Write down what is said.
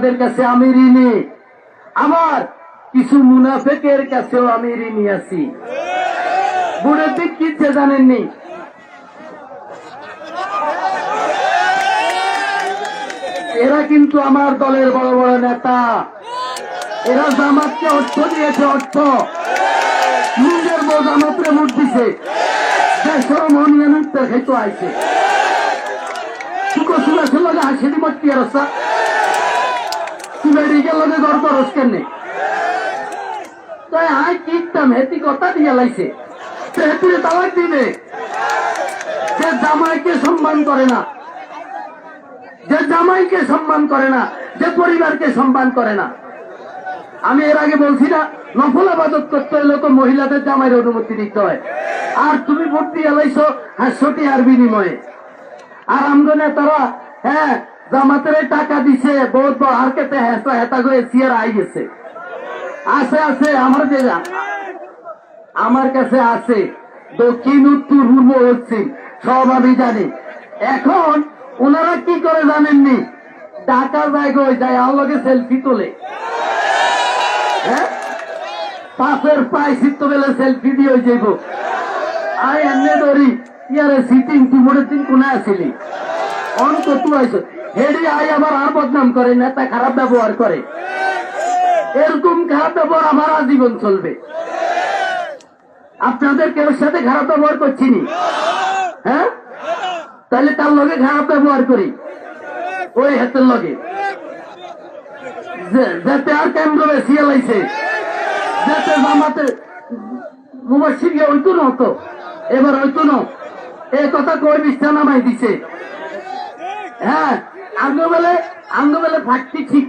আপনাদের কাছে আমি ঋণী, আমার কিছু মুনাফেকের কাছেও আমি ঋণী আছি। বুড়ের দিক কিচ্ছে জানেননি, এরা কিন্তু আমার দলের বড় বড় নেতা, এরা জামাতকে অর্থ দিয়েছে, অর্থ নিজের বউ জামাতরে মুঠ দিছে, দেশের মনিয়ানতে খেতো আইছে শুকো শুনেছে লগে হাসিদি মটকি রাস্তা তুই মেডিকেল লগে ঘর করস কেন তাই আই কিতাম হেতি কথা দিয়ে লাইছে হেতিরে তালাক দিবে। যে জামাইকে সম্মান করে না, যে জামাইকে সম্মান করে না, যে পরিবারকে সম্মান করে না। আমি এর আগে বলছি না, নফল আবাদত করতে হলে তো মহিলাদের জামাইয়ের অনুমতি দিতে হয়, আর তুমি ভোট দিয়ে এলাইছো 500 আর বিনিময়ে। আর আমগনে তারা হ্যাঁ জামাতের টাকা দিছে বহুত আর কেতে হেসা হেতা করে সিয়ার আই গেছে, আছে আছে আমার দেয়া আমার কাছে আছে, দক্ষিণ উত্তর পূর্ব পশ্চিম সব আমি জানি। এখন ওনারা কি করে জানেননি, ঢাকার জায়গায় যায় আল্লাহকে সেলফি তোলে, হ্যাঁ পাশের পায়ে শীত বেলে সেলফি দিয়ে যাইব। আই এমনি ধরি ইয়ারে সিটিং তুমোরের দিন কোনে আসিলি অন্ত তু আইস হেডি আই আমার আর বদনাম করে, নেতা খারাপ ব্যবহার করে, এরকম খারাপ ব্যবহার আমার আজীবন চলবে। আপনাদের কেউ সাথে খারাপ ব্যবহার করছিনি, হ্যাঁ তাহলে তার লগে খারাপ ব্যবহার করি ওই হাতের লগে, যাতে আর কেন্দ্র বেশি এলাইছে, যাতে জামাতে মুবাশির হইতো না, হতো এবার হইতো না, এই কথা কই বিষ্ঠা নামাই দিছে। হ্যাঁ আঙ্গ বেলে ফাঁকতি ঠিক